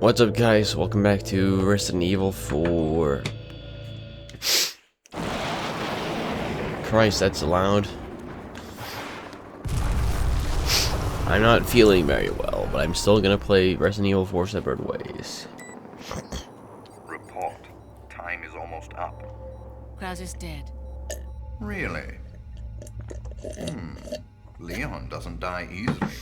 What's up, guys? Welcome back to Resident Evil 4. Christ, that's loud. I'm not feeling very well, but I'm still gonna play Resident Evil 4 separate ways. Report. Time is almost up. Klaus is dead. Really? Leon doesn't die easily.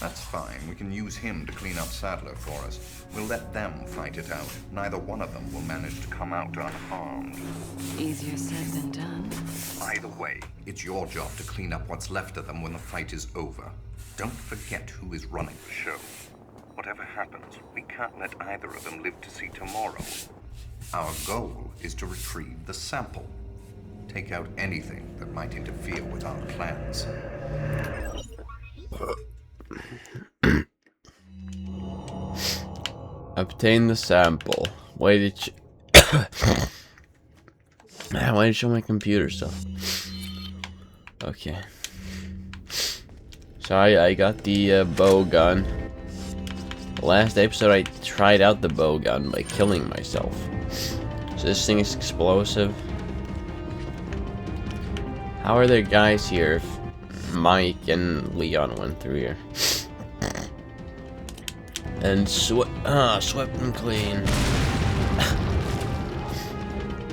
That's fine. We can use him to clean up Sadler for us. We'll let them fight it out. Neither one of them will manage to come out unharmed. Easier said than done. Either way, it's your job to clean up what's left of them when the fight is over. Don't forget who is running the show. Whatever happens, we can't let either of them live to see tomorrow. Our goal is to retrieve the sample. Take out anything that might interfere with our plans. Obtain the sample. Why did you... Why did you show my computer stuff? Okay. So I got the bow gun. Last episode I tried out the bow gun by killing myself. So this thing is explosive. How are there guys here if Mike and Leon went through here? And swept them clean.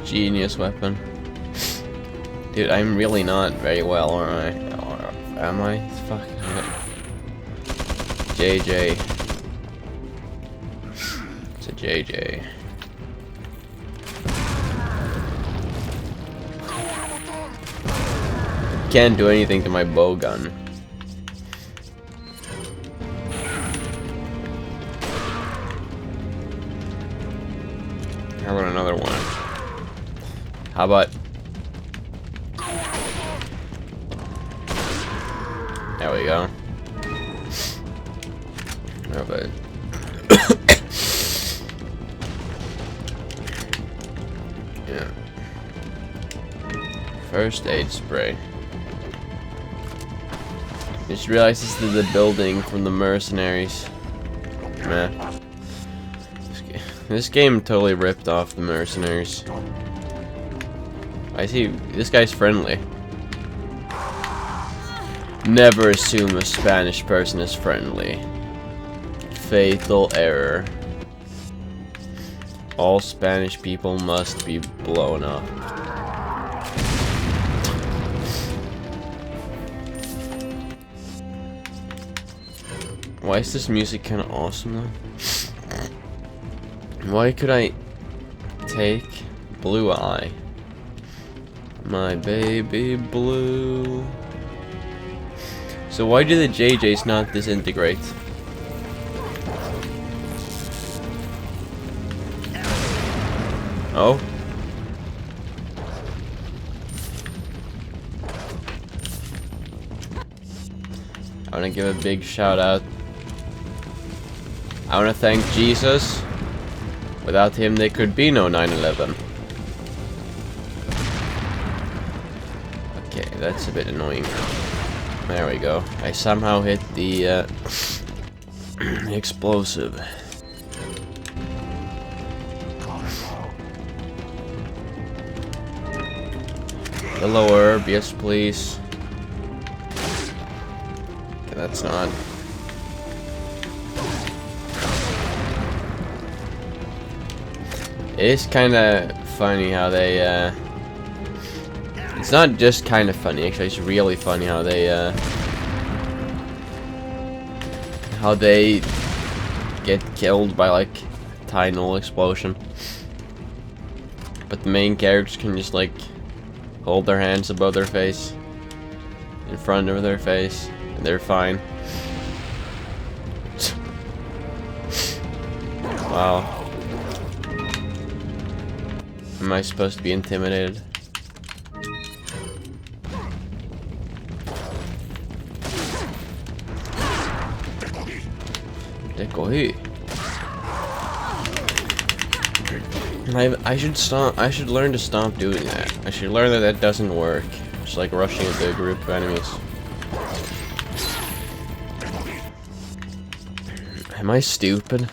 Genius weapon. Dude, I'm really not very well, or am I? Fuck. JJ. It's a JJ. Can't do anything to my bow gun. How about another one? How about... There we go. How about... Yeah. First aid spray. Just realized this is the building from the mercenaries. Meh. This game totally ripped off the mercenaries. I see, this guy's friendly. Never assume a Spanish person is friendly. Fatal error. All Spanish people must be blown up. Why is this music kind of awesome though? Why could I take Blue Eye? My baby blue. So why do the JJs not disintegrate? Oh? I want to give a big shout out. I want to thank Jesus. Without him, there could be no 9/11. Okay, that's a bit annoying. There we go. I somehow hit the explosive. Yellow herb, yes please. Okay, that's not. It's kind of funny how they, it's not just kind of funny, actually, it's really funny how they get killed by, like, a tiny little explosion. But the main characters can just, like, hold their hands above their face, in front of their face, and they're fine. Wow. Am I supposed to be intimidated? Decoy. I should stop. I should learn to stop doing that. I should learn that that doesn't work. Just like rushing into a group of enemies. Am I stupid?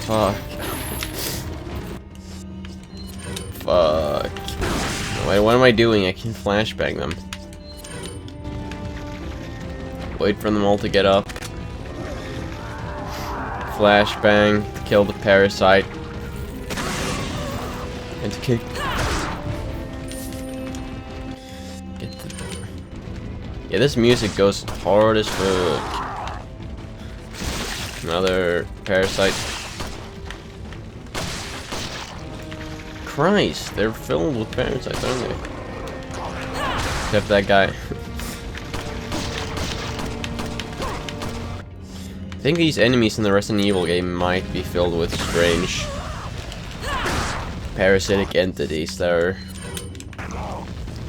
Fuck. Fuck. Wait, what am I doing? I can flashbang them. Wait for them all to get up. Flashbang to kill the parasite. And to kick. Yeah, this music goes hard as fuck. Another parasite. Christ, they're filled with parasites, aren't they? Except that guy. I think these enemies in the Resident Evil game might be filled with strange parasitic entities that are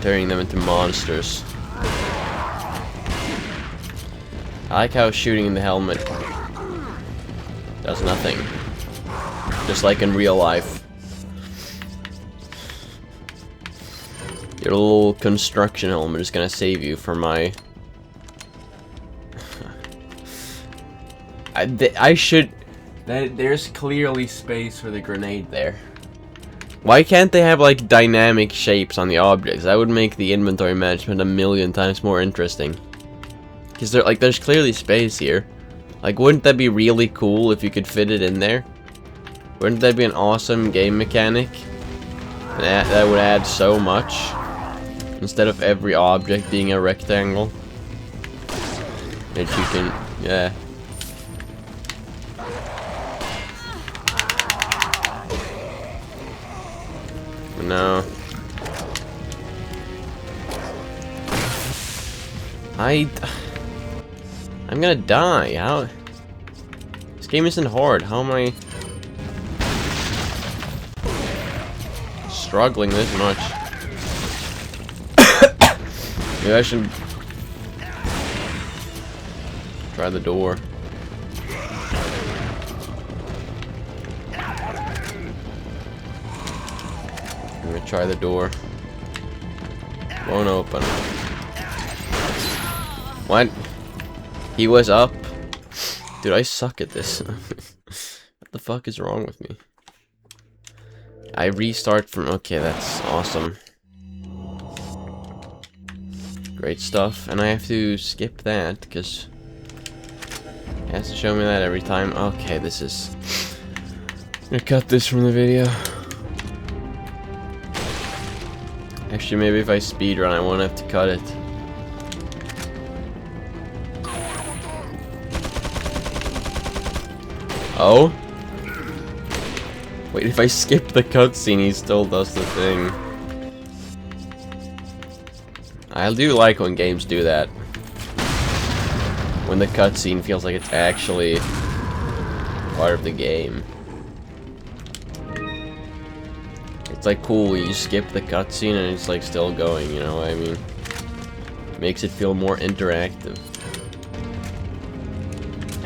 turning them into monsters. I like how shooting in the helmet does nothing. Just like in real life. Your little construction helmet is gonna save you from my... I should... There's clearly space for the grenade there. Why can't they have like dynamic shapes on the objects? That would make the inventory management a million times more interesting. Because there's clearly space here. Like, wouldn't that be really cool if you could fit it in there? Wouldn't that be an awesome game mechanic? That would add so much. Instead of every object being a rectangle. That you can, yeah. No. I'm gonna die. How? This game isn't hard. How am I struggling this much? Maybe I should try the door. I'm gonna try the door. Won't open. What? He was up? Dude, I suck at this. What the fuck is wrong with me? I restart from... Okay, that's awesome. Great stuff. And I have to skip that, because... It has to show me that every time. Okay, this is... I'm gonna cut this from the video. Actually, maybe if I speedrun, I won't have to cut it. Oh? Wait, if I skip the cutscene, he still does the thing. I do like when games do that. When the cutscene feels like it's actually part of the game. It's like cool, you skip the cutscene and it's like still going, you know what I mean? Makes it feel more interactive.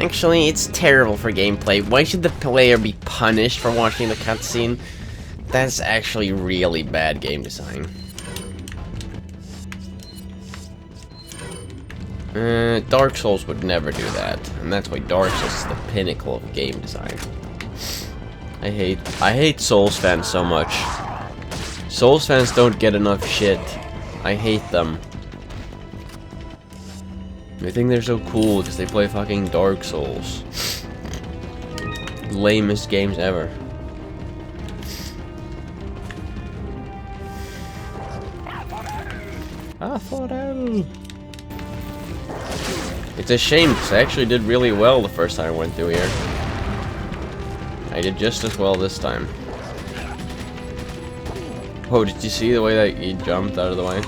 Actually, it's terrible for gameplay. Why should the player be punished for watching the cutscene? That's actually really bad game design. Dark Souls would never do that, and that's why Dark Souls is the pinnacle of game design. I hate Souls fans so much. Souls fans don't get enough shit. I hate them. They think they're so cool because they play fucking Dark Souls. Lamest games ever. I thought it's a shame because I actually did really well the first time I went through here. I did just as well this time. Oh, did you see the way that he jumped out of the way?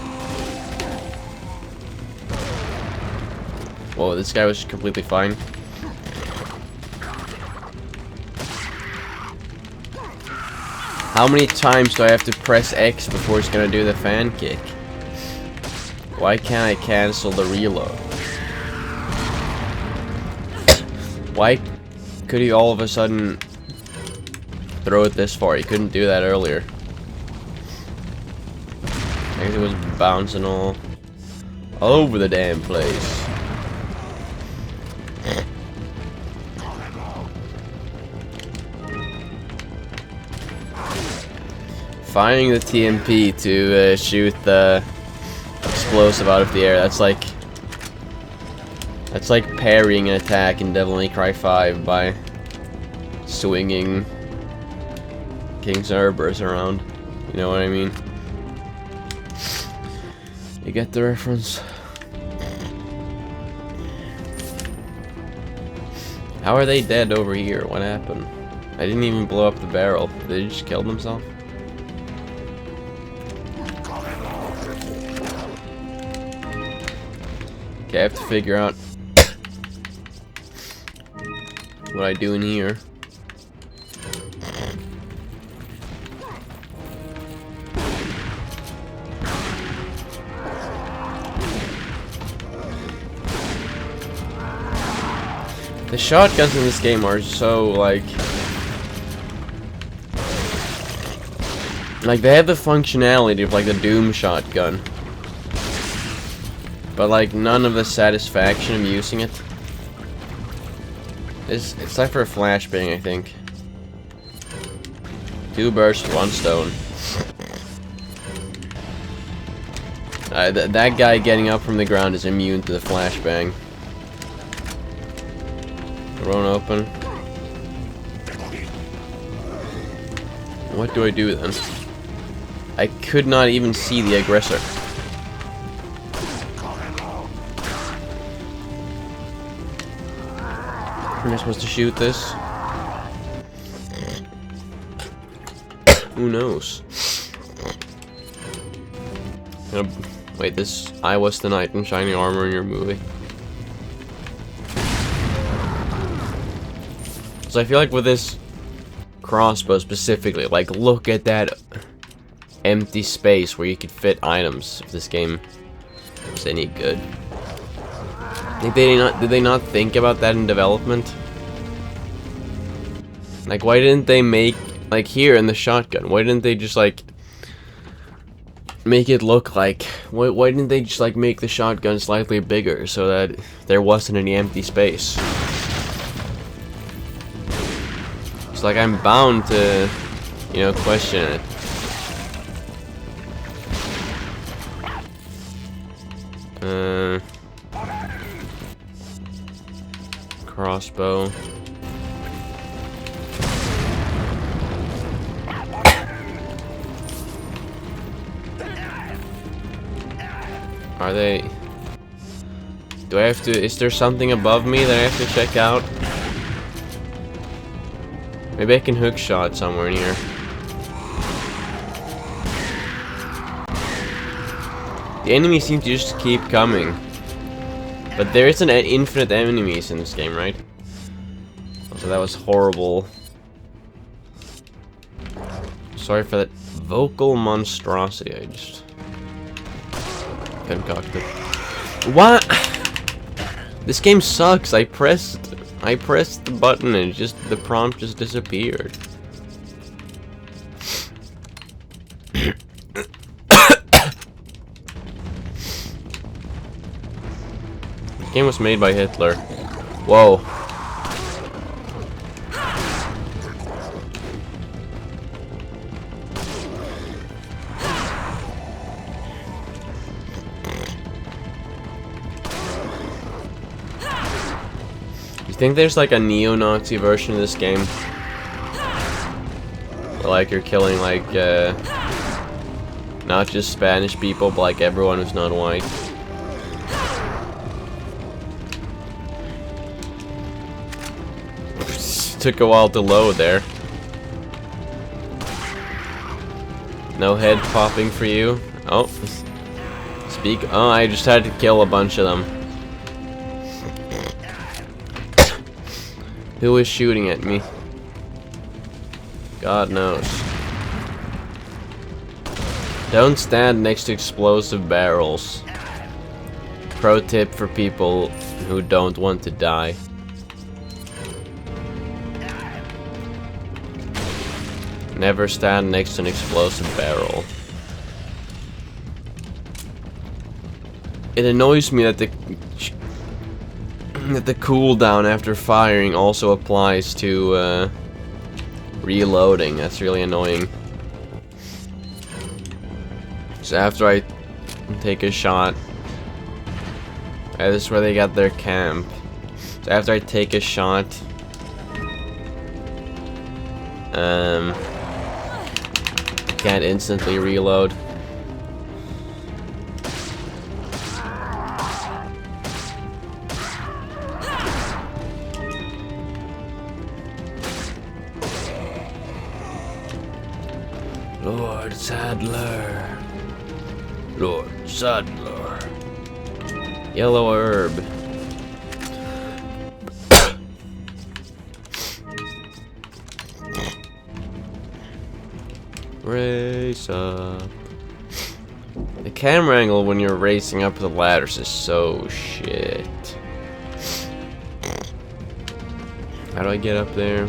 Whoa, this guy was completely fine. How many times do I have to press X before it's gonna do the fan kick? Why can't I cancel the reload? Why could he all of a sudden throw it this far? He couldn't do that earlier. I guess it was bouncing all over the damn place. firing the TMP to shoot the explosive out of the air. That's like parrying an attack in Devil May Cry 5 by swinging King Cerberus around. You know what I mean? You get the reference? How are they dead over here? What happened? I didn't even blow up the barrel. Did they just kill themselves? Okay, I have to figure out what I do in here. The shotguns in this game are so like they have the functionality of like the Doom shotgun, but like none of the satisfaction of using it. It's like for a flashbang, I think. 2 birds with 1 stone. That guy getting up from the ground is immune to the flashbang. Thrown open. What do I do then? I could not even see the aggressor. Am I supposed to shoot this? Who knows? Wait, this I was the knight in shiny armor in your movie. So I feel like with this crossbow specifically, like look at that empty space where you could fit items. If this game was any good, did they not think about that in development? Like, why didn't they make like here in the shotgun? Why didn't they just like make it look like? Why didn't they just like make the shotgun slightly bigger so that there wasn't any empty space? It's like I'm bound to, you know, question it. Crossbow. Are they? Do I have to? Is there something above me that I have to check out? Maybe I can hook shot somewhere in here. The enemies seem to just keep coming. But there isn't infinite enemies in this game, right? So that was horrible. Sorry for that vocal monstrosity I just concocted. What? This game sucks. I pressed the button and the prompt just disappeared. The game was made by Hitler. Whoa. You think there's like a neo-Nazi version of this game? Like you're killing like not just Spanish people, but like everyone who's not white. Took a while to load there. No head popping for you. Oh. Speak. Oh, I just had to kill a bunch of them. Who is shooting at me? God knows. Don't stand next to explosive barrels. Pro tip for people who don't want to die. Never stand next to an explosive barrel. It annoys me that the cooldown after firing also applies to reloading. That's really annoying. So after I take a shot, this is where they got their camp. So after I take a shot, can't instantly reload. Lord Sadler. Lord Sadler. Yellow herb. Race up. The camera angle when you're racing up the ladders is so shit. How do I get up there?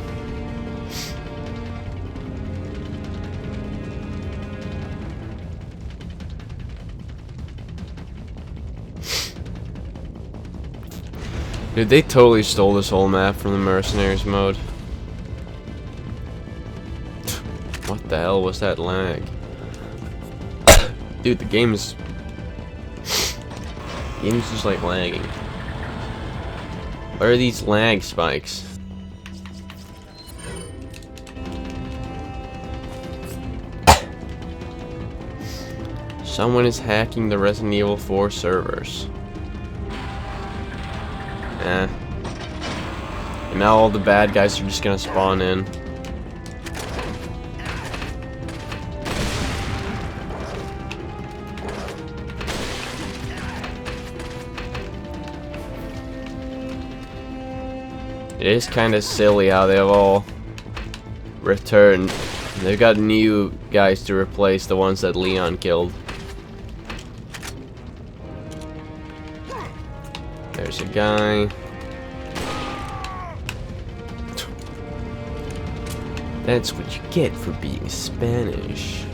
Dude, they totally stole this whole map from the Mercenaries mode. What the hell was that lag? Dude, the game's just like lagging. What are these lag spikes? Someone is hacking the Resident Evil 4 servers. And now all the bad guys are just gonna spawn in. It is kind of silly how they've all returned. They've got new guys to replace the ones that Leon killed. There's a guy. That's what you get for being Spanish.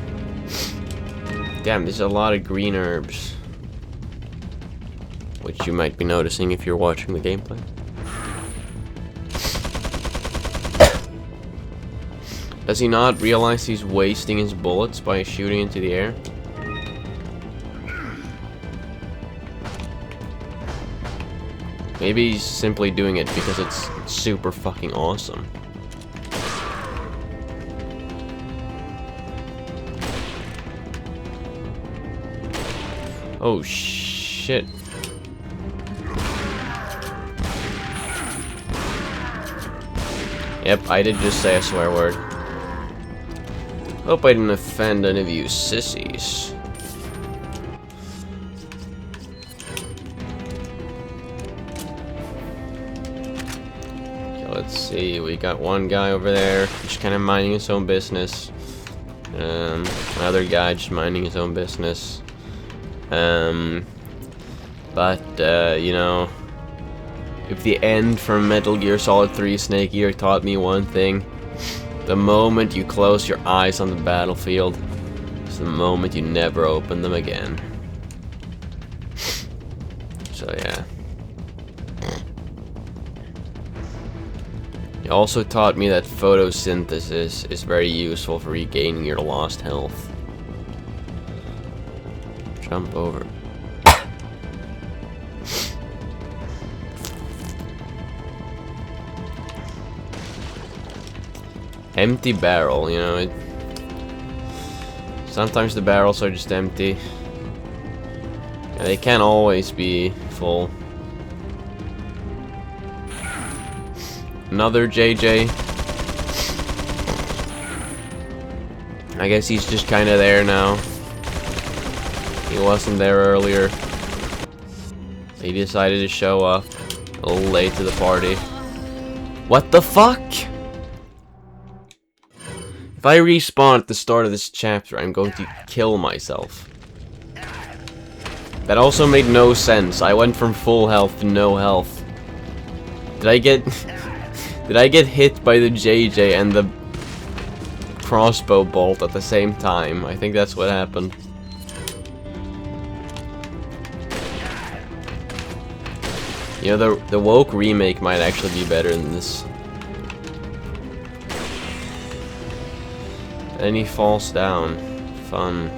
Damn, there's a lot of green herbs. Which you might be noticing if you're watching the gameplay. Does he not realize he's wasting his bullets by shooting into the air? Maybe he's simply doing it because it's super fucking awesome. Oh shit. Yep, I did just say a swear word. Hope I didn't offend any of you sissies. Okay, let's see. We got one guy over there, just kind of minding his own business. Another guy just minding his own business. You know, if the end from Metal Gear Solid 3 Snake Eater taught me one thing, the moment you close your eyes on the battlefield is the moment you never open them again. So yeah. It also taught me that photosynthesis is very useful for regaining your lost health. Jump over. Empty barrel, you know, sometimes the barrels are just empty. Yeah, they can't always be full. Another JJ. I guess he's just kind of there now. He wasn't there earlier. He decided to show up a little late to the party. What the fuck? If I respawn at the start of this chapter, I'm going to kill myself. That also made no sense. I went from full health to no health. Did I get hit by the JJ and the crossbow bolt at the same time? I think that's what happened. You know, the woke remake might actually be better than this. And he falls down. Fun.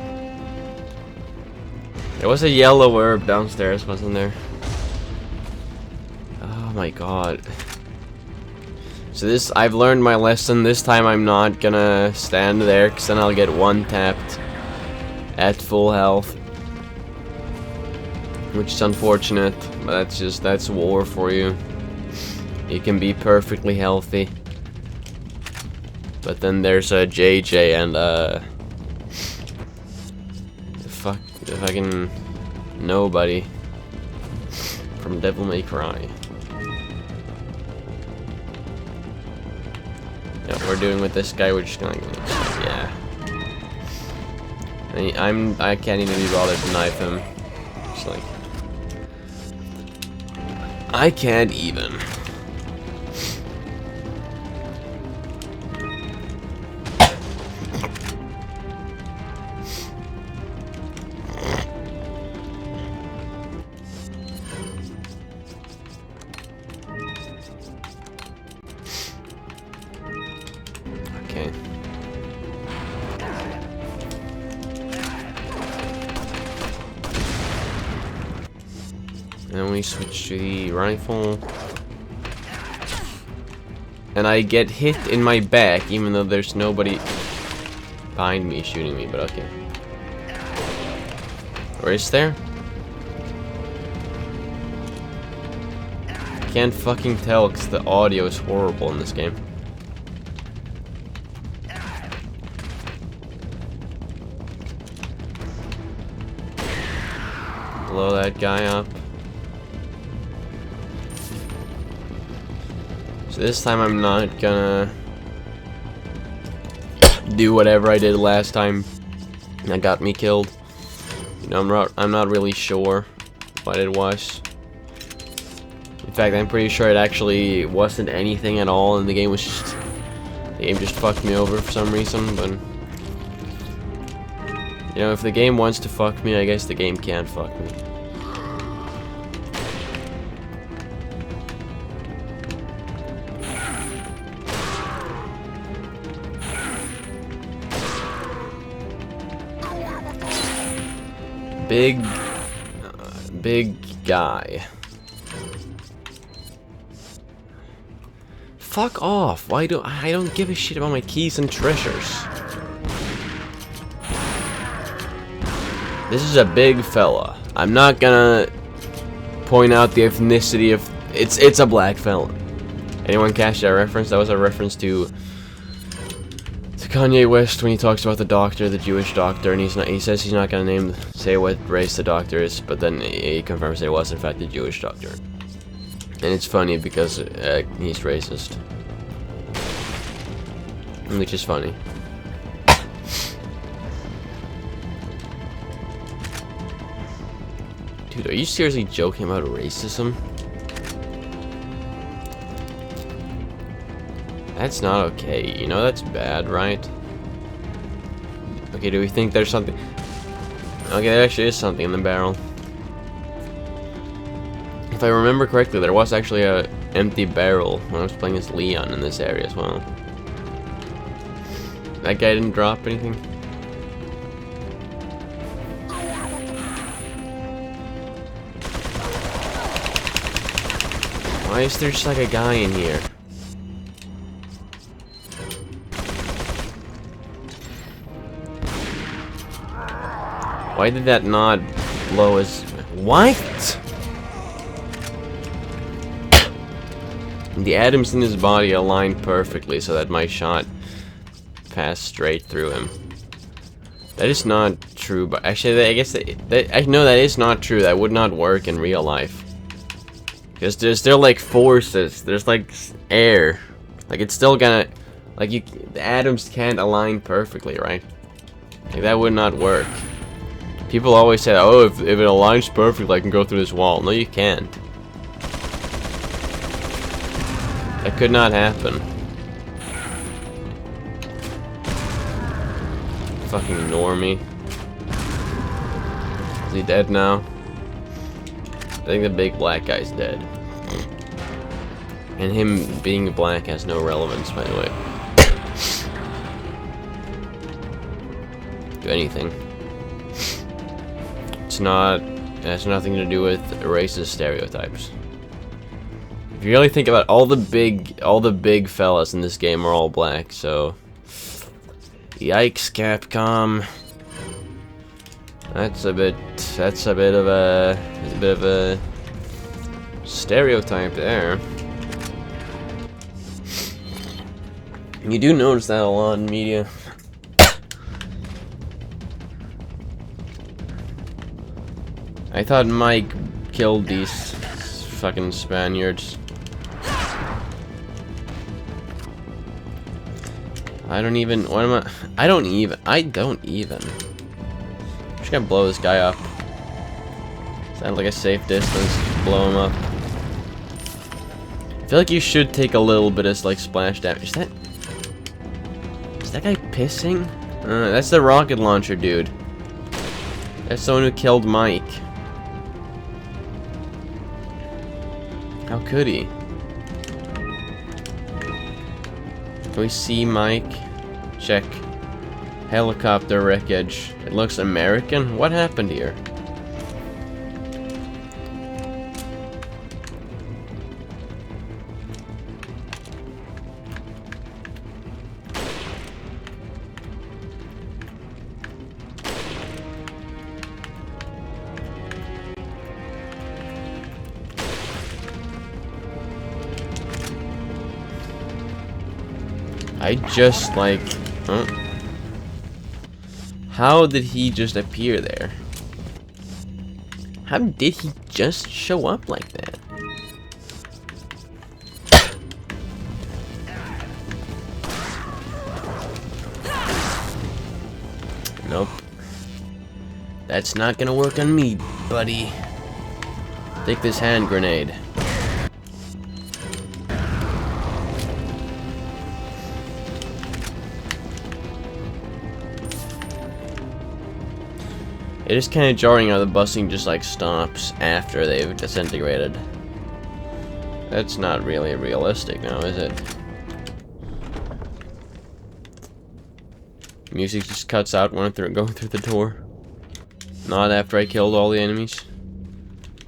There was a yellow herb downstairs, wasn't there? Oh my god. So this, I've learned my lesson. This time I'm not gonna stand there, because then I'll get one-tapped at full health. Which is unfortunate, but that's war for you. You can be perfectly healthy. But then there's a JJ and the fucking nobody from Devil May Cry. Yeah, we're doing with this guy. We're just gonna, yeah. I can't even be bothered to knife him. It's like I can't even. Okay. And then we switch to the rifle. And I get hit in my back, even though there's nobody behind me shooting me, but okay. Or is there? Can't fucking tell because the audio is horrible in this game. Blow that guy up. So this time I'm not gonna do whatever I did last time that got me killed. You know, I'm not really sure what it was. In fact, I'm pretty sure it actually wasn't anything at all, and the game just fucked me over for some reason. But you know, if the game wants to fuck me, I guess the game can't fuck me. Big guy. Fuck off! I don't give a shit about my keys and treasures. This is a big fella. I'm not gonna point out the ethnicity of it's a black fella. Anyone catch that reference? That was a reference to Kanye West when he talks about the doctor, the Jewish doctor, and he says he's not gonna say what race the doctor is, but then he confirms that it was in fact the Jewish doctor. And it's funny because he's racist, which is funny. Dude, are you seriously joking about racism? That's not okay. You know that's bad, right? Okay, do we think there's something? Okay, there actually is something in the barrel. If I remember correctly, there was actually a empty barrel when I was playing as Leon in this area as well. That guy didn't drop anything. Why is there just like a guy in here? Why did that not blow his... What? The atoms in his body aligned perfectly so that my shot passed straight through him. That is not true, but actually, I guess I know that is not true. That would not work in real life. Because there's still like forces. There's like air. Like it's still gonna... Like the atoms can't align perfectly, right? Like that would not work. People always say, oh, if it aligns perfectly, I can go through this wall. No, you can't. That could not happen. Fucking normie. Is he dead now? I think the big black guy's dead. And him being black has no relevance, by the way. To anything. It's not. It has nothing to do with racist stereotypes. If you really think about it, all the big fellas in this game are all black. So, yikes, Capcom. That's a bit of a stereotype there. You do notice that a lot in media. I thought Mike killed these fucking Spaniards. I don't even. What am I? I don't even. I'm just gonna blow this guy up. Sounds like a safe distance. Blow him up. I feel like you should take a little bit of like splash damage. Is that guy pissing? That's the rocket launcher dude. That's someone who killed Mike. How could he? Can we see Mike? Check. Helicopter wreckage. It looks American. What happened here? I just like... Huh? How did he just appear there? How did he just show up like that? Nope. That's not gonna work on me, buddy. Take this hand grenade. It is kind of jarring how the busing just like stops after they've disintegrated. That's not really realistic now, is it? Music just cuts out when I'm going through the door. Not after I killed all the enemies.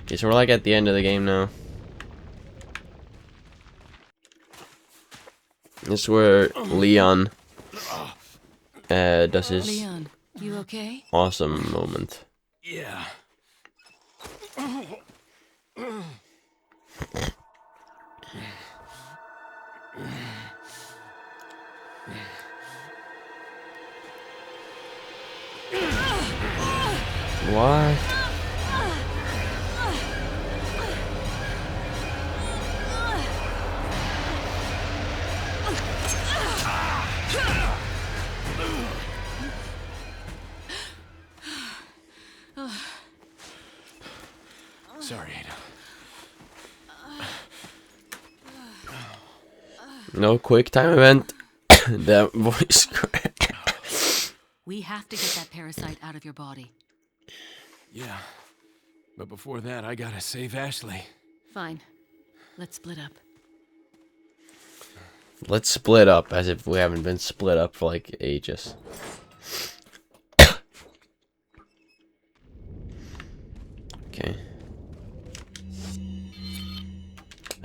Okay, so we're like at the end of the game now. This is where Leon does his... Leon, you okay? Awesome moment. Yeah. What? Sorry, Ada. No quick time event. That voice crack. We have to get that parasite out of your body. Yeah. But before that, I gotta save Ashley. Fine. Let's split up. Let's split up as if we haven't been split up for like ages. Okay.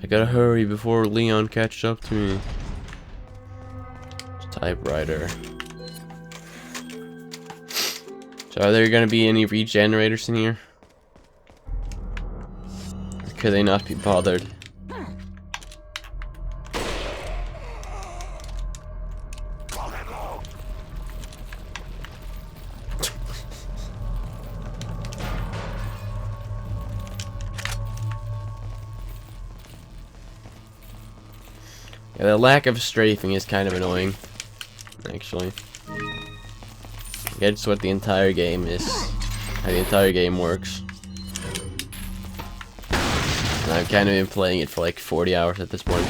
I gotta hurry before Leon catches up to me. Typewriter. So are there gonna be any regenerators in here? Or could they not be bothered? Yeah, the lack of strafing is kind of annoying, actually. That's what the entire game is, how the entire game works. And I've kind of been playing it for like 40 hours at this point.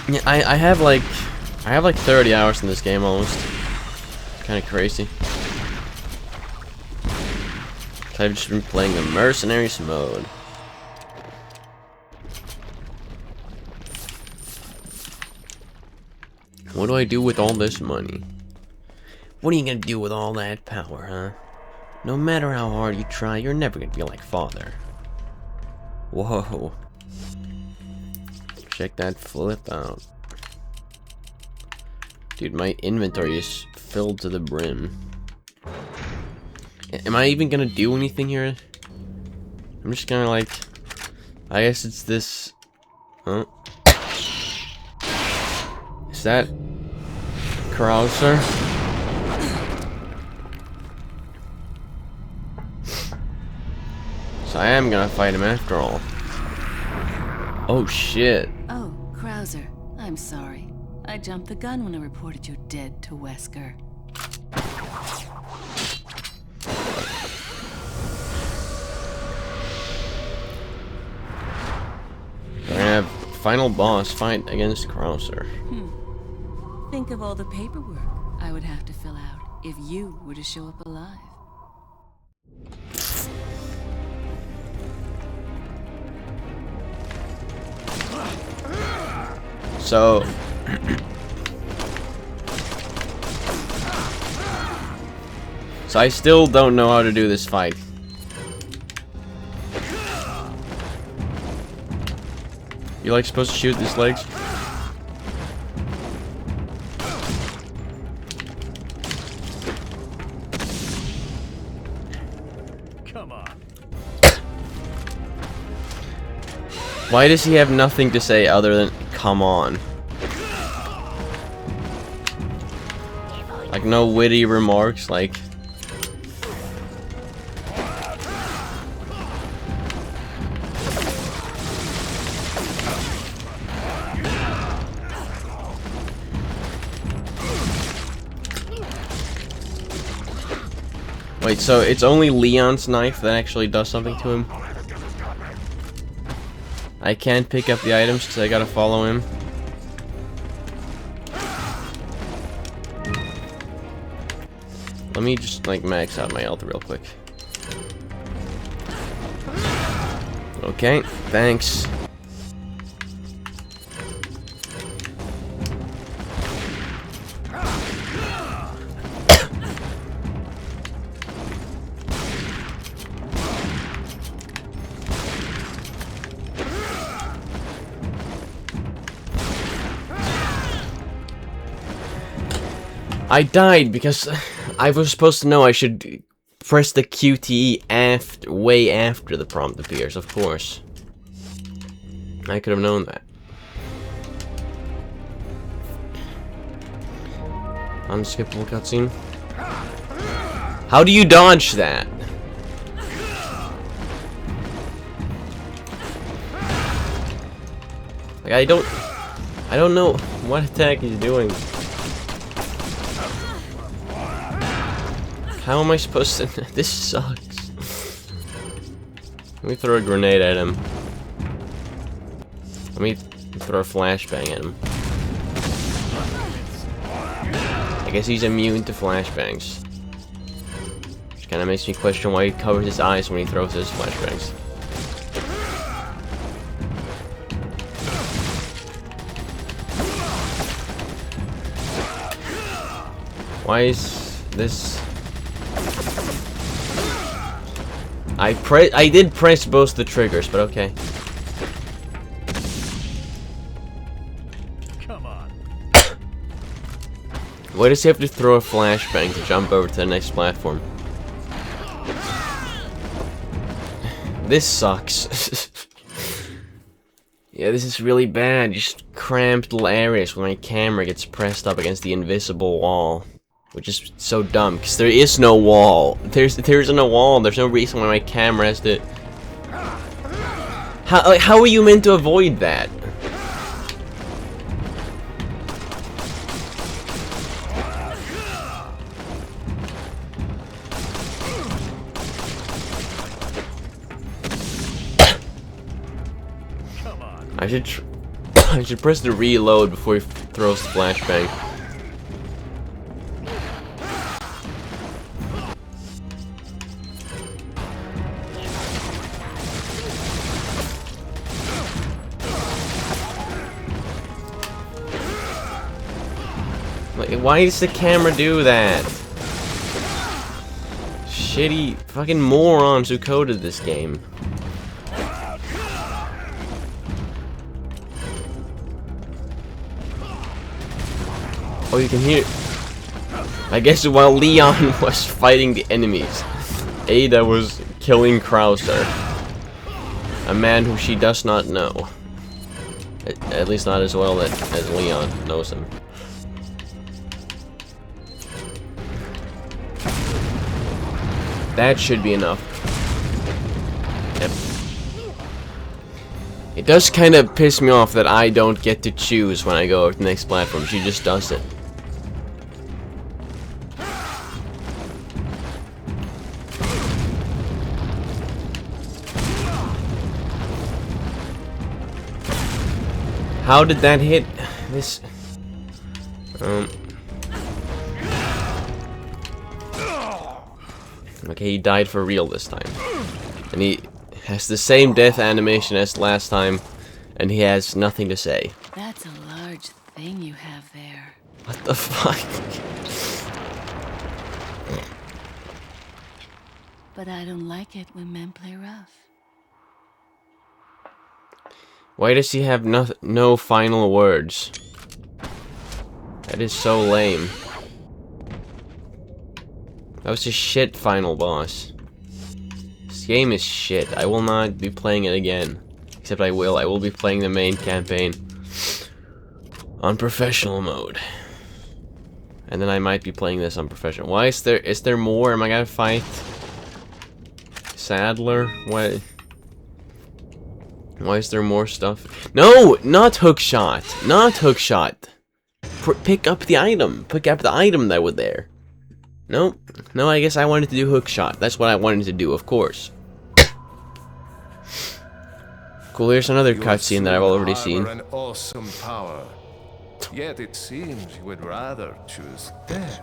Yeah, I have like 30 hours in this game almost. Kind of crazy. I've just been playing the Mercenaries mode. What do I do with all this money? What are you gonna do with all that power, huh? No matter how hard you try, you're never gonna be like Father. Whoa. Check that flip out. Dude, my inventory is filled to the brim. Am I even gonna do anything here? I'm just gonna like... I guess it's this... Huh? Is that... Krauser? So I am gonna fight him after all. Oh shit. Oh, Krauser, I'm sorry. I jumped the gun when I reported you dead to Wesker. We're gonna have final boss fight against Krauser. Think of all the paperwork I would have to fill out if you were to show up alive. So... So I still don't know how to do this fight. You like supposed to shoot his legs? Come on. Why does he have nothing to say other than come on? Like no witty remarks, like... Wait, so it's only Leon's knife that actually does something to him? I can't pick up the items because I gotta follow him. Let me just, like, max out my health real quick. Okay, thanks. I died because I was supposed to know I should press the QTE way after the prompt appears, of course. I could have known that. Unskippable cutscene. How do you dodge that? Like I don't know what attack he's doing. How am I supposed to... This sucks. Let me throw a grenade at him. Let me throw a flashbang at him. I guess he's immune to flashbangs. Which kind of makes me question why he covers his eyes when he throws his flashbangs. Why is this... I did press both the triggers, but okay. Come on. Why does he have to throw a flashbang to jump over to the next platform? This sucks. Yeah, this is really bad. Just cramped little areas where my camera gets pressed up against the invisible wall. Which is so dumb, because there is no wall. There isn't a wall. There's no reason why my camera has to... How are you meant to avoid that? I should press the reload before he throws the flashbang. Like, why does the camera do that? shitty fucking morons who coded this game. Oh, you can hear. I guess while Leon was fighting the enemies, Ada was killing Krauser, a man who she does not know. At least not as well as Leon knows him. That should be enough. Yep. It does kind of piss me off that I don't get to choose when I go to the next platform. She just does it. How did that hit this? Okay, he died for real this time. And he has the same death animation as last time, and he has nothing to say. That's a large thing you have there. What the fuck? But I don't like it when men play rough. Why does he have no final words? That is so lame. That was a shit final boss. This game is shit. I will not be playing it again. Except I will be playing the main campaign on professional mode. And then I might be playing this on professional. Why is there more? Am I gonna fight Sadler? Why is there more stuff? No! Not hookshot! Not hookshot! Pick up the item! Pick up the item that was there. Nope. No, I guess I wanted to do hookshot. That's what I wanted to do, of course. Cool, here's another cutscene that I've already seen. An awesome power. Yet it seems you would rather choose death.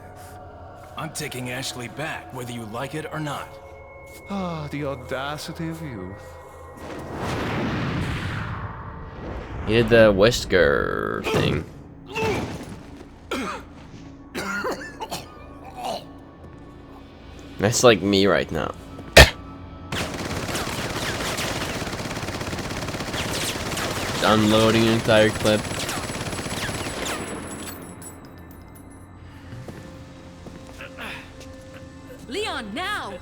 I'm taking Ashley back, whether you like it or not. Ah, the audacity of youth. He did the Wesker thing. That's like me right now. Just unloading an entire clip. Leon, now!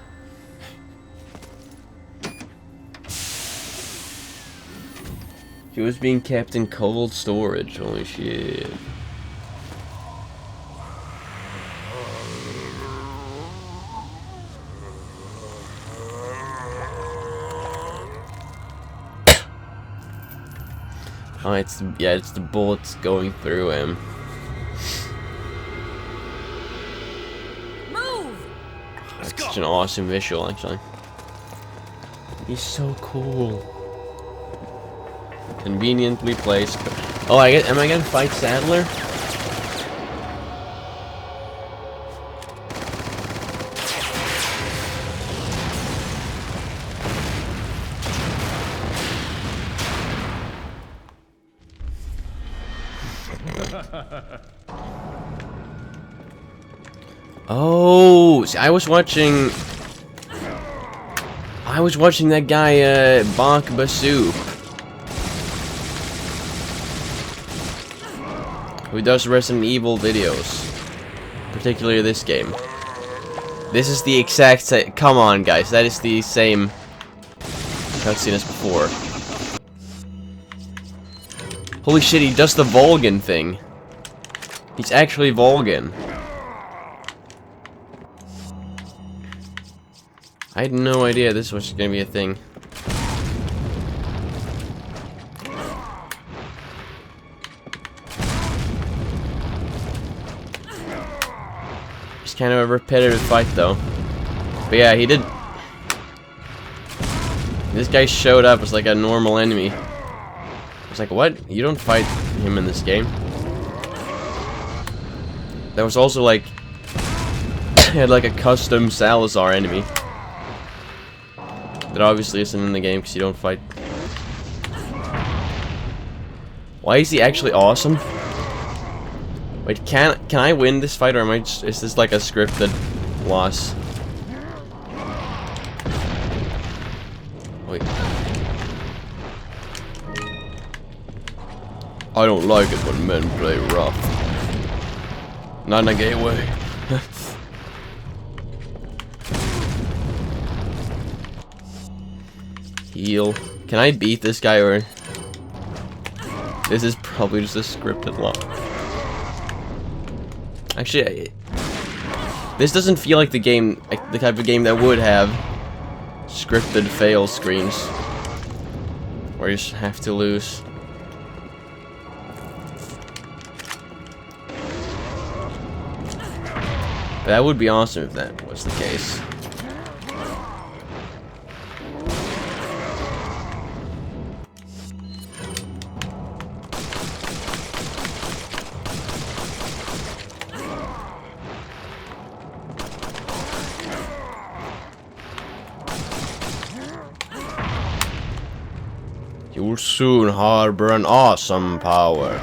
She was being kept in cold storage. Holy shit. Oh, it's the bullets going through him. Move! That's such an awesome visual, actually. He's so cool. Conveniently placed. Oh, am I gonna fight Sadler? Oh, see, I was watching that guy, Bach Basu, who does Resident Evil videos, particularly this game. This is the exact same. Come on, guys, that is the same cutscene as before. Holy shit, he does the Volgan thing. He's actually Volgan. I had no idea this was gonna be a thing. It's kind of a repetitive fight though. But yeah, he did. This guy showed up as like a normal enemy. I was like, what? You don't fight him in this game. There was also like, he had like a custom Salazar enemy. That obviously isn't in the game because you don't fight. Why is he actually awesome? Wait, can I win this fight, or am I just, is this like a scripted loss? Wait. I don't like it when men play rough. Not in a gay way. Heal. Can I beat this guy or... This is probably just a scripted law. Actually, this doesn't feel like the game, like the type of game that would have scripted fail screens. Where you just have to lose. But that would be awesome if that was the case. You'll soon harbor an awesome power.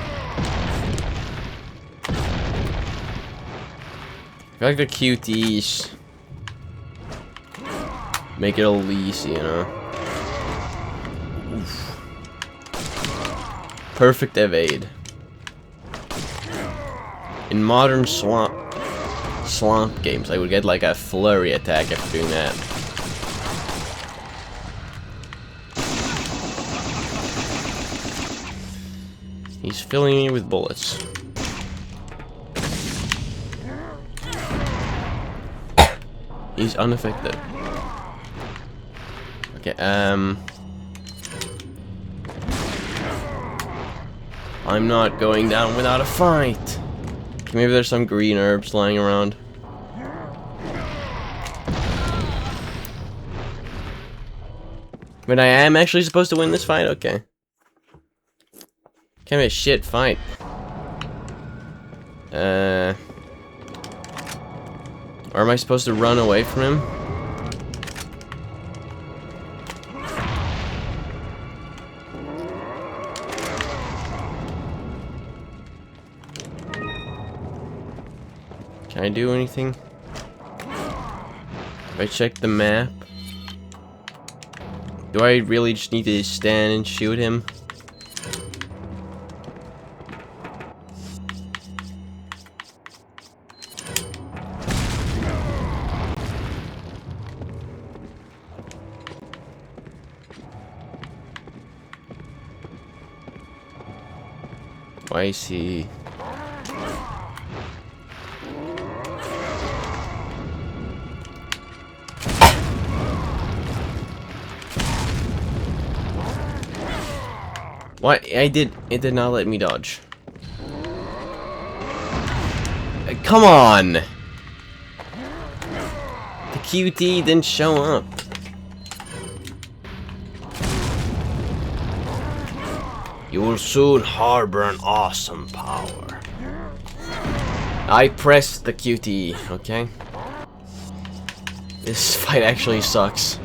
I feel like the QTs make it a little easy, you know? Oof. Perfect evade. In modern swamp games, I would get like a flurry attack after doing that. He's filling me with bullets. He's unaffected. Okay, I'm not going down without a fight. Okay, maybe there's some green herbs lying around. But I am actually supposed to win this fight? Okay. Kind of a shit fight. Or am I supposed to run away from him? Can I do anything? If I check the map, do I really just need to stand and shoot him? I see. What? It did not let me dodge. Come on! The QT didn't show up. You will soon harbor an awesome power. I pressed the QT, okay? This fight actually sucks.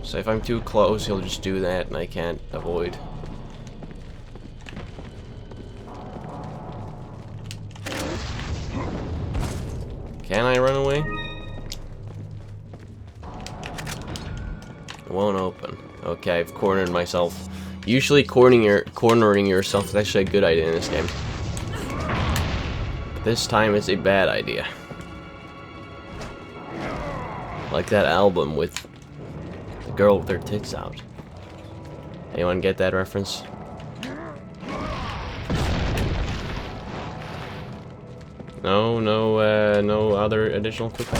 So if I'm too close, he'll just do that and I can't avoid. Can I run away? It won't open. Okay, I've cornered myself. Usually cornering yourself is actually a good idea in this game. But this time it's a bad idea. Like that album with the girl with her tits out. Anyone get that reference? No other additional quick time.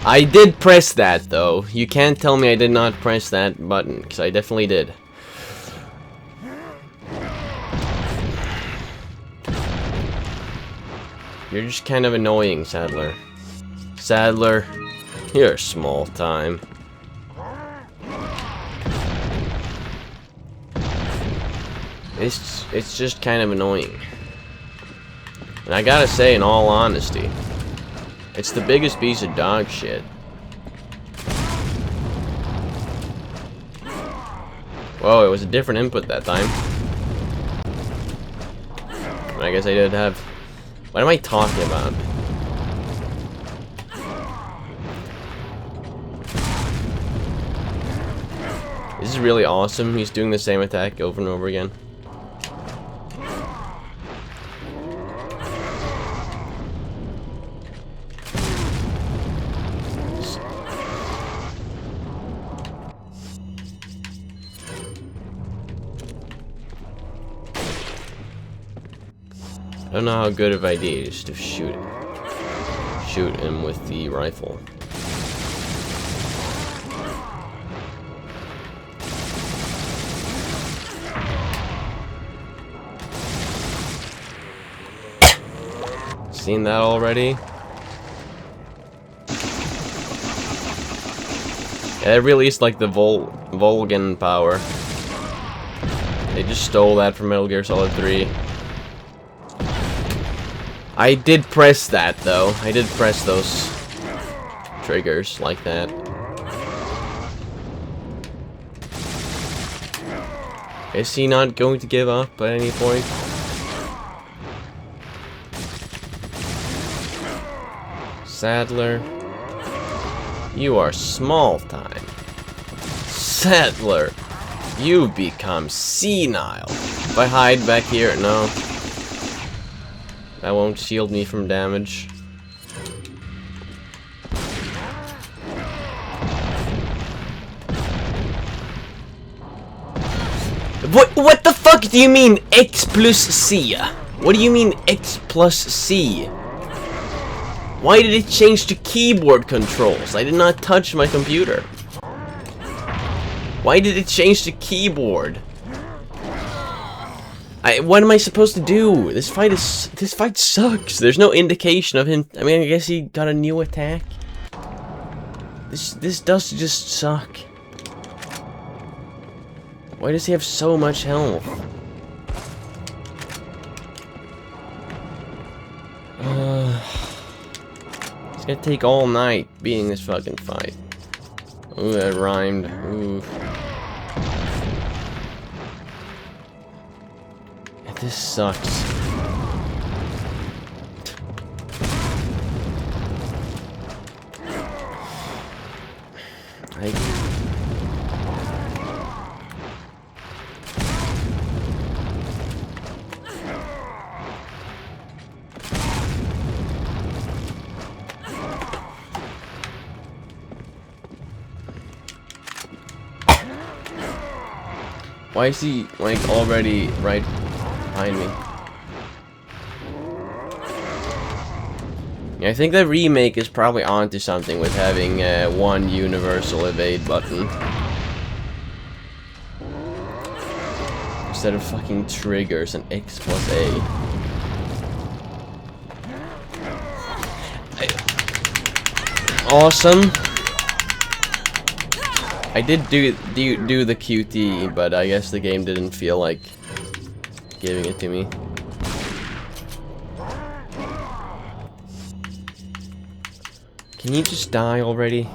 I did press that though. You can't tell me I did not press that button, because I definitely did. You're just kind of annoying, Sadler. Sadler, you're small time. It's just kind of annoying. And I gotta say, in all honesty, It's the biggest piece of dog shit. Whoa, it was a different input that time. I guess I did have... What am I talking about? This is really awesome. He's doing the same attack over and over again. I don't know how good of an idea it is to shoot him with the rifle. Seen that already? Yeah, they released like the Volgan power. They just stole that from Metal Gear Solid 3. I did press that though. I did press those triggers like that. Is he not going to give up at any point? Sadler, you are small time. Sadler, you become senile. If I hide back here, no. That won't shield me from damage. What the fuck do you mean X plus C? What do you mean X plus C? Why did it change to keyboard controls? I did not touch my computer. Why did it change to keyboard? What am I supposed to do? This fight sucks. There's no indication of him. I mean, I guess he got a new attack. This does just suck. Why does he have so much health? It's gonna take all night beating this fucking fight. Ooh, that rhymed. Ooh. This sucks. Why is he like already right behind me? Yeah, I think the remake is probably onto something with having one universal evade button instead of fucking triggers and X plus A. Awesome. I did do the QT, but I guess the game didn't feel like giving it to me. Can you just die already?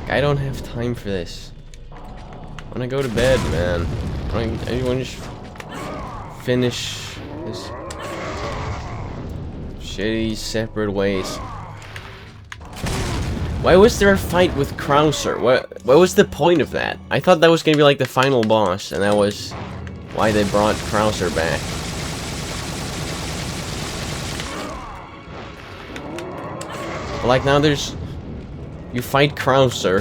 I don't have time for this. I wanna go to bed, man. I wanna just finish this shitty separate ways. Why was there a fight with Krauser? What was the point of that? I thought that was gonna be like the final boss, and that was why they brought Krauser back. But like now you fight Krauser,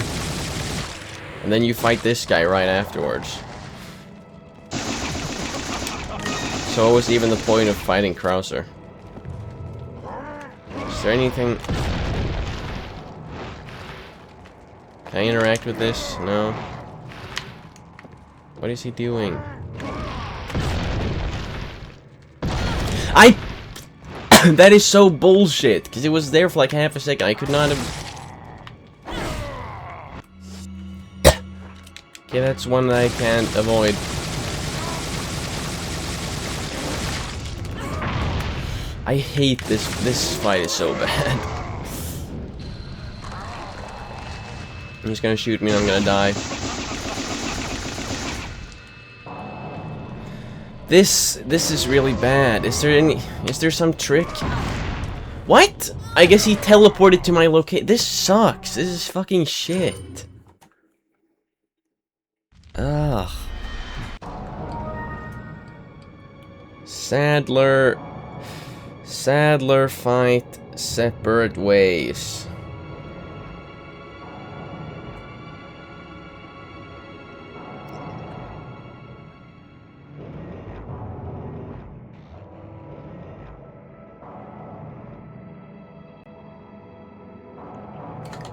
and then you fight this guy right afterwards. So what was even the point of fighting Krauser? Is there anything... Can I interact with this? No. What is he doing? That is so bullshit, because it was there for like half a second. I could not have... Okay, that's one that I can't avoid. I hate this. This fight is so bad. He's gonna shoot me and I'm gonna die. This is really bad. Is there some trick? What? I guess he teleported to my location. This sucks. This is fucking shit. Ugh. Sadler fight separate ways.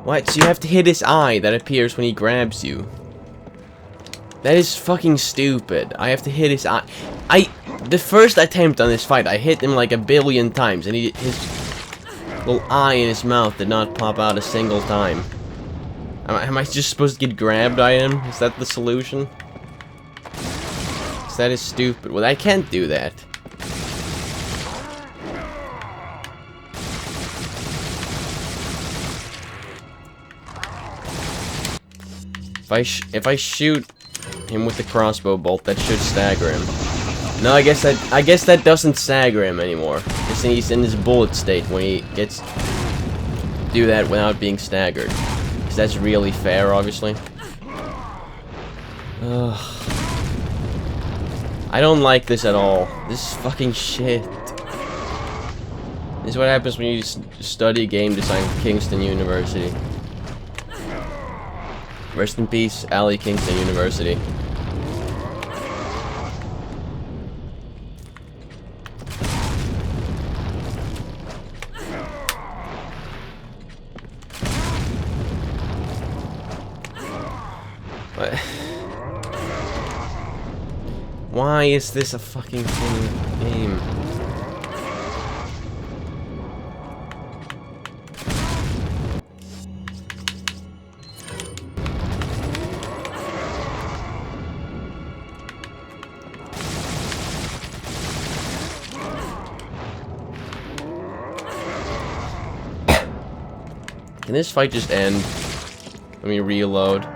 What? So you have to hit his eye that appears when he grabs you. That is fucking stupid. I have to hit his eye. The first attempt on this fight, I hit him like 1 billion times, and his little eye in his mouth did not pop out a single time. Am I just supposed to get grabbed by him? Is that the solution? 'Cause that is stupid. Well, I can't do that. If I shoot him with the crossbow bolt, that should stagger him. No, I guess that doesn't stagger him anymore. Because he's in his bullet state when he gets do that without being staggered. Because that's really fair, obviously. Ugh. I don't like this at all. This is fucking shit. This is what happens when you study game design at Kingston University. Rest in peace, Alley Kingston University. What? Why is this a fucking game? Can this fight just end? Let me reload.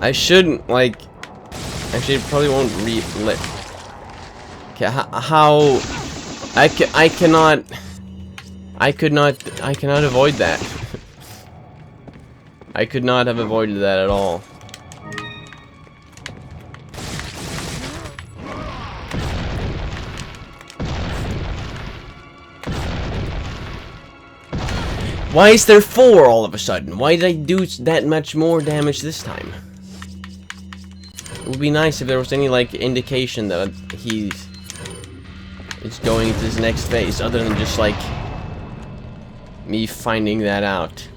I shouldn't, like... Actually, it probably won't let... Okay, how... I cannot avoid that. I could not have avoided that at all. Why is there 4 all of a sudden? Why did I do that much more damage this time? It would be nice if there was any, like, indication that he's going into his next phase, other than just, like, me finding that out.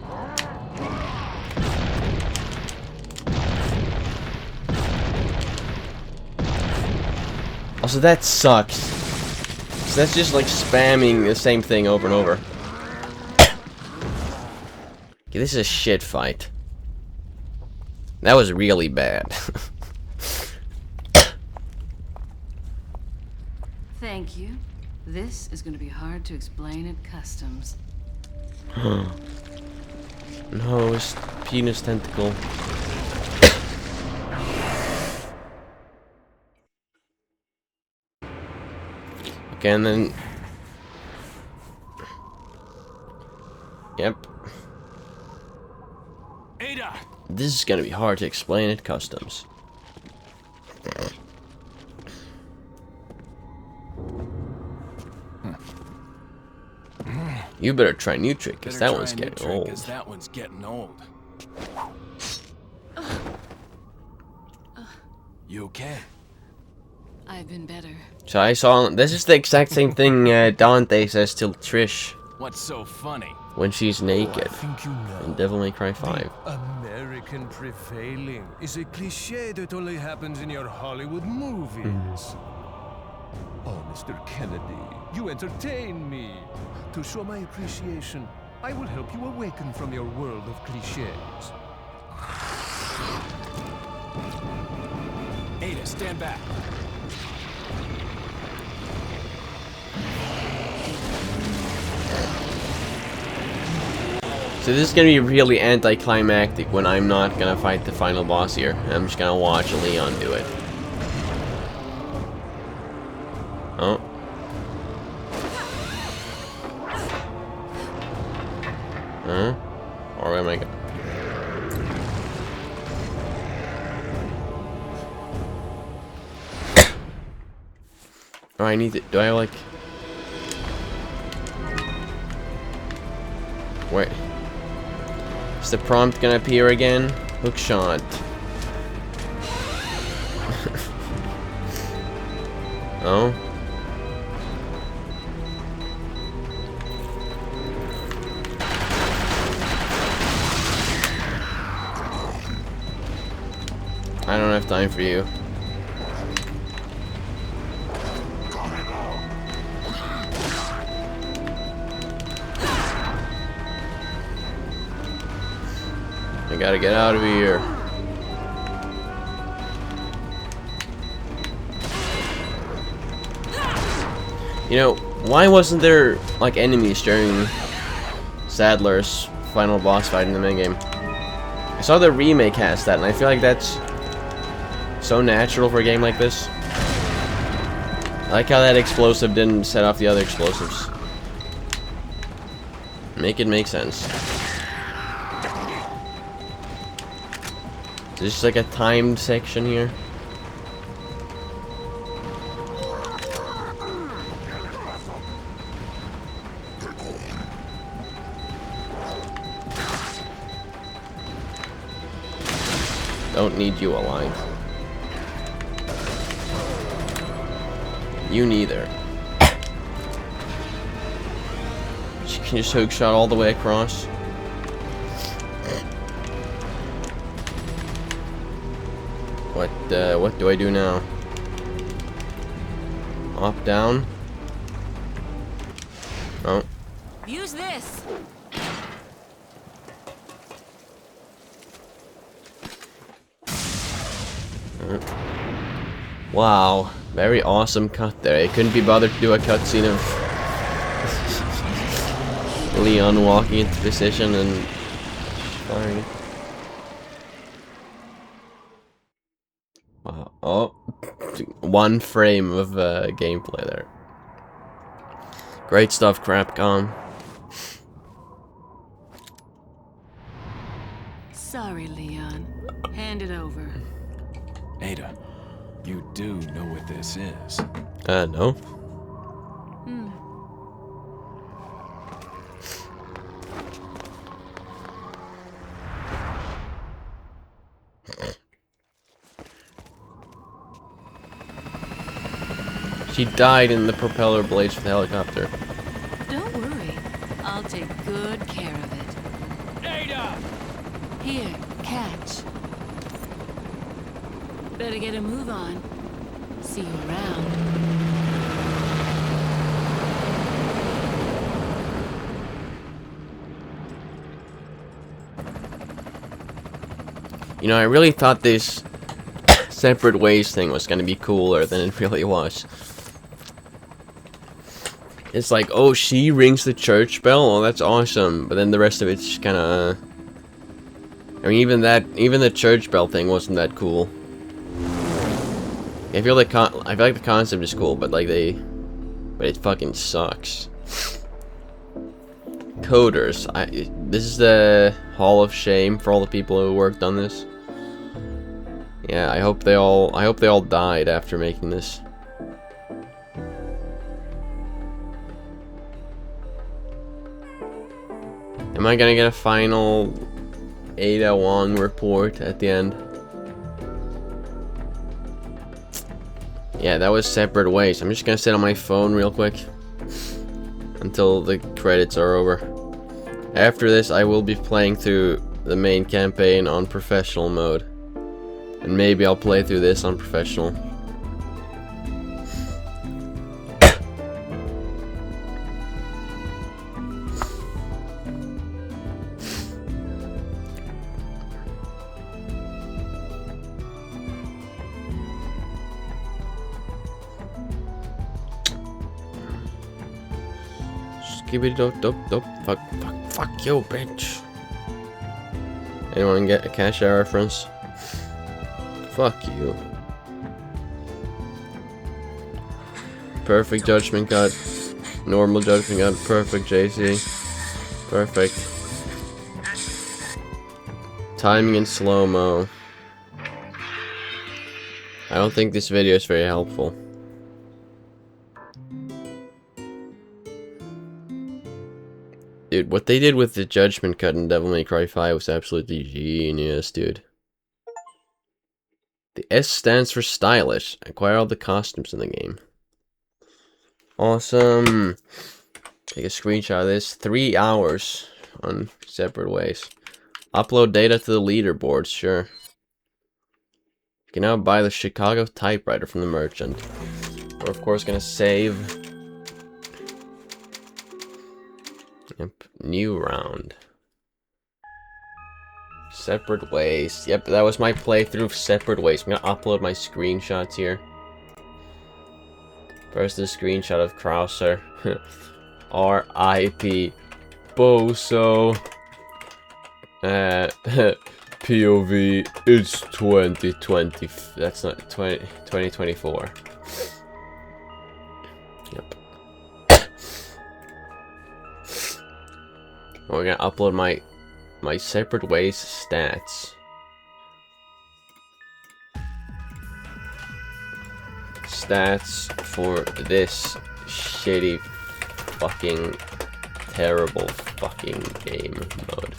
Also, that sucks. So that's just, like, spamming the same thing over and over. Okay, this is a shit fight. That was really bad. Thank you. This is going to be hard to explain at customs. No, it's penis tentacle. Okay, and then... Yep. Ada! This is gonna be hard to explain at customs. You better try a new trick, because that one's getting old. That one's getting old. You okay? I've been better. So I saw... This is the exact same thing Dante says to Trish What's so funny? when she's naked Think you know. in Devil May Cry 5. American prevailing is a cliche that only happens in your Hollywood movies. Oh, Mr. Kennedy, you entertain me. To show my appreciation, I will help you awaken from your world of cliches. Ada, stand back. So this is gonna be really anticlimactic when I'm not gonna fight the final boss here. I'm just gonna watch Leon do it. Oh. Huh? Or where am I going? Oh, I need to. Do I like. Wait. Is the prompt gonna appear again? Hook shot. Oh. I don't have time for you. I gotta get out of here. You know, why wasn't there like enemies during Sadler's final boss fight in the main game? I saw the remake has that, and I feel like that's so natural for a game like this. I like how that explosive didn't set off the other explosives. Make it make sense. Is this like a timed section here? Don't need you alive. You neither. You can just hook shot all the way across. What do I do now? Up, down? Oh. Use this. Wow, very awesome cut there. I couldn't be bothered to do a cutscene of Leon walking into position and firing. Wow. Oh, 1 frame of gameplay there. Great stuff, Crapcom. Sorry, Leon. Hand it over. Ada, you do know what this is. No. Hmm. She died in the propeller blades of the helicopter. Don't worry. I'll take good care of it. Ada! Here, catch. Better get a move on. See you around. You know, I really thought this separate ways thing was gonna be cooler than it really was. It's like, oh, she rings the church bell. Oh, that's awesome. But then the rest of it's just kind of. I mean, even the church bell thing wasn't that cool. I feel like the concept is cool, but like but it fucking sucks. Coders. This is the Hall of Shame for all the people who worked on this. Yeah, I hope they all died after making this. Am I gonna get a final Ada Wong report at the end? Yeah, that was separate ways. I'm just gonna sit on my phone real quick until the credits are over. After this, I will be playing through the main campaign on professional mode. And maybe I'll play through this on professional. Skibbity dop dop dop. Fuck you, bitch. Anyone get a cash out reference? Fuck you. Perfect judgment cut. Normal judgment cut. Perfect JC. Perfect. Timing in slow-mo. I don't think this video is very helpful. Dude, what they did with the judgment cut in Devil May Cry 5 was absolutely genius, dude. The S stands for stylish. Acquire all the costumes in the game. Awesome. Take a screenshot of this. 3 hours on separate ways. Upload data to the leaderboards, sure. You can now buy the Chicago typewriter from the merchant. We're of course gonna save. Yep, new round. Separate ways. Yep, that was my playthrough of Separate Ways. I'm gonna upload my screenshots here. First, the screenshot of Krauser. R.I.P. Boso. POV, it's 2020. That's not 2024. Yep. We're gonna upload my Separate Ways stats. Stats for this shitty fucking terrible fucking game mode.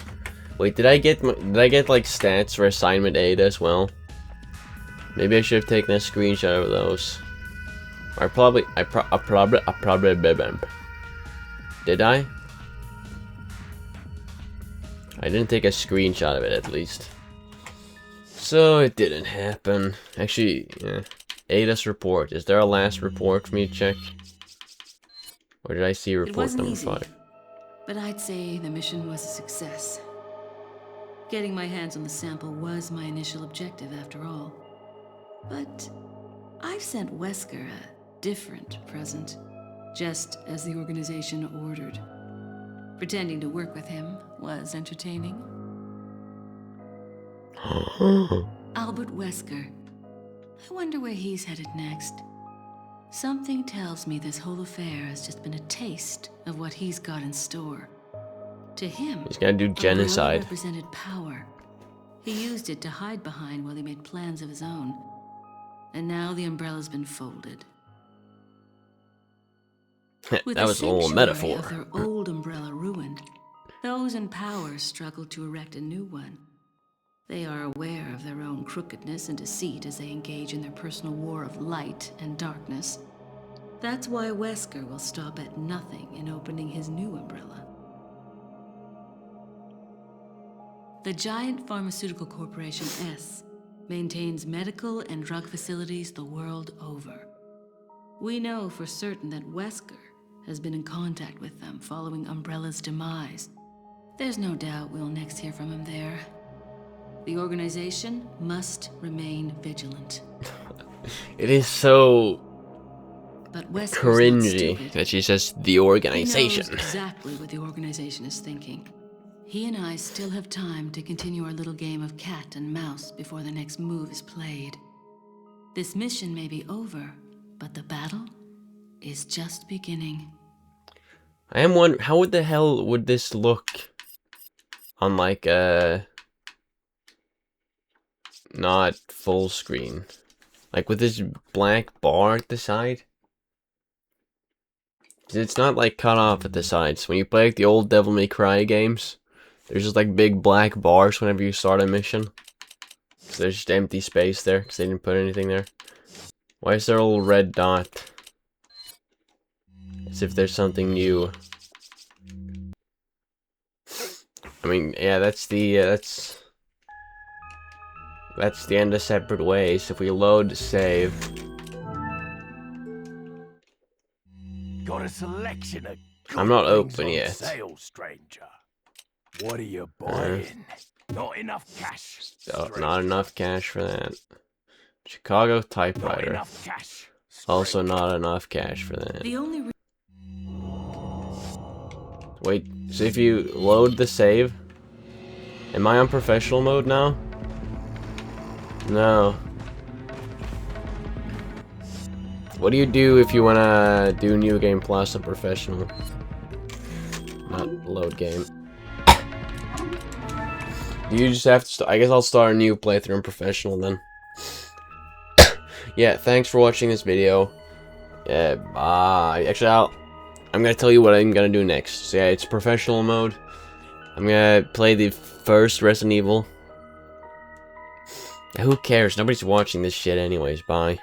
Wait, did I get like stats for assignment 8 as well? Maybe I should have taken a screenshot of those. I probably did I? I didn't take a screenshot of it at least. So it didn't happen. Actually, yeah. Ada's report. Is there a last report for me to check? Or did I see report number 5? But I'd say the mission was a success. Getting my hands on the sample was my initial objective after all. But I've sent Wesker a different present, just as the organization ordered. Pretending to work with him was entertaining. Albert Wesker. I wonder where he's headed next. Something tells me this whole affair has just been a taste of what he's got in store. To him, he's gonna do genocide. Umbrella represented power. He used it to hide behind while he made plans of his own. And now the umbrella's been folded. That was all a metaphor. With their old umbrella ruined, those in power struggle to erect a new one. They are aware of their own crookedness and deceit as they engage in their personal war of light and darkness. That's why Wesker will stop at nothing in opening his new umbrella. The giant pharmaceutical corporation S maintains medical and drug facilities the world over. We know for certain that Wesker has been in contact with them following Umbrella's demise. There's no doubt we'll next hear from him there. The organization must remain vigilant. It is so but Wesker's cringy that she says the organization. He knows exactly what the organization is thinking. He and I still have time to continue our little game of cat and mouse before the next move is played. This mission may be over, but the battle is just beginning. I am wondering, how the hell would this look on like not full screen? Like with this black bar at the side? It's not like cut off at the sides. When you play like the old Devil May Cry games, there's just like big black bars whenever you start a mission. So there's just empty space there because they didn't put anything there. Why is there a little red dot? As if there's something new. I mean, yeah, that's the end of Separate Ways. If we load save. Got a selection of I'm not good things open on yet. sale, stranger. What are you buying? Not enough cash. Not enough cash for that. Chicago Not typewriter. enough cash. Also not enough cash for that. The only Wait, so if you load the save Am I on professional mode now? No. What do you do if you wanna do New Game Plus on professional? Not load game. You just have to. I guess I'll start a new playthrough in professional then. Yeah, thanks for watching this video. Yeah, bye. Actually, I'm gonna tell you what I'm gonna do next. So yeah, it's professional mode. I'm gonna play the first Resident Evil. Who cares? Nobody's watching this shit anyways. Bye.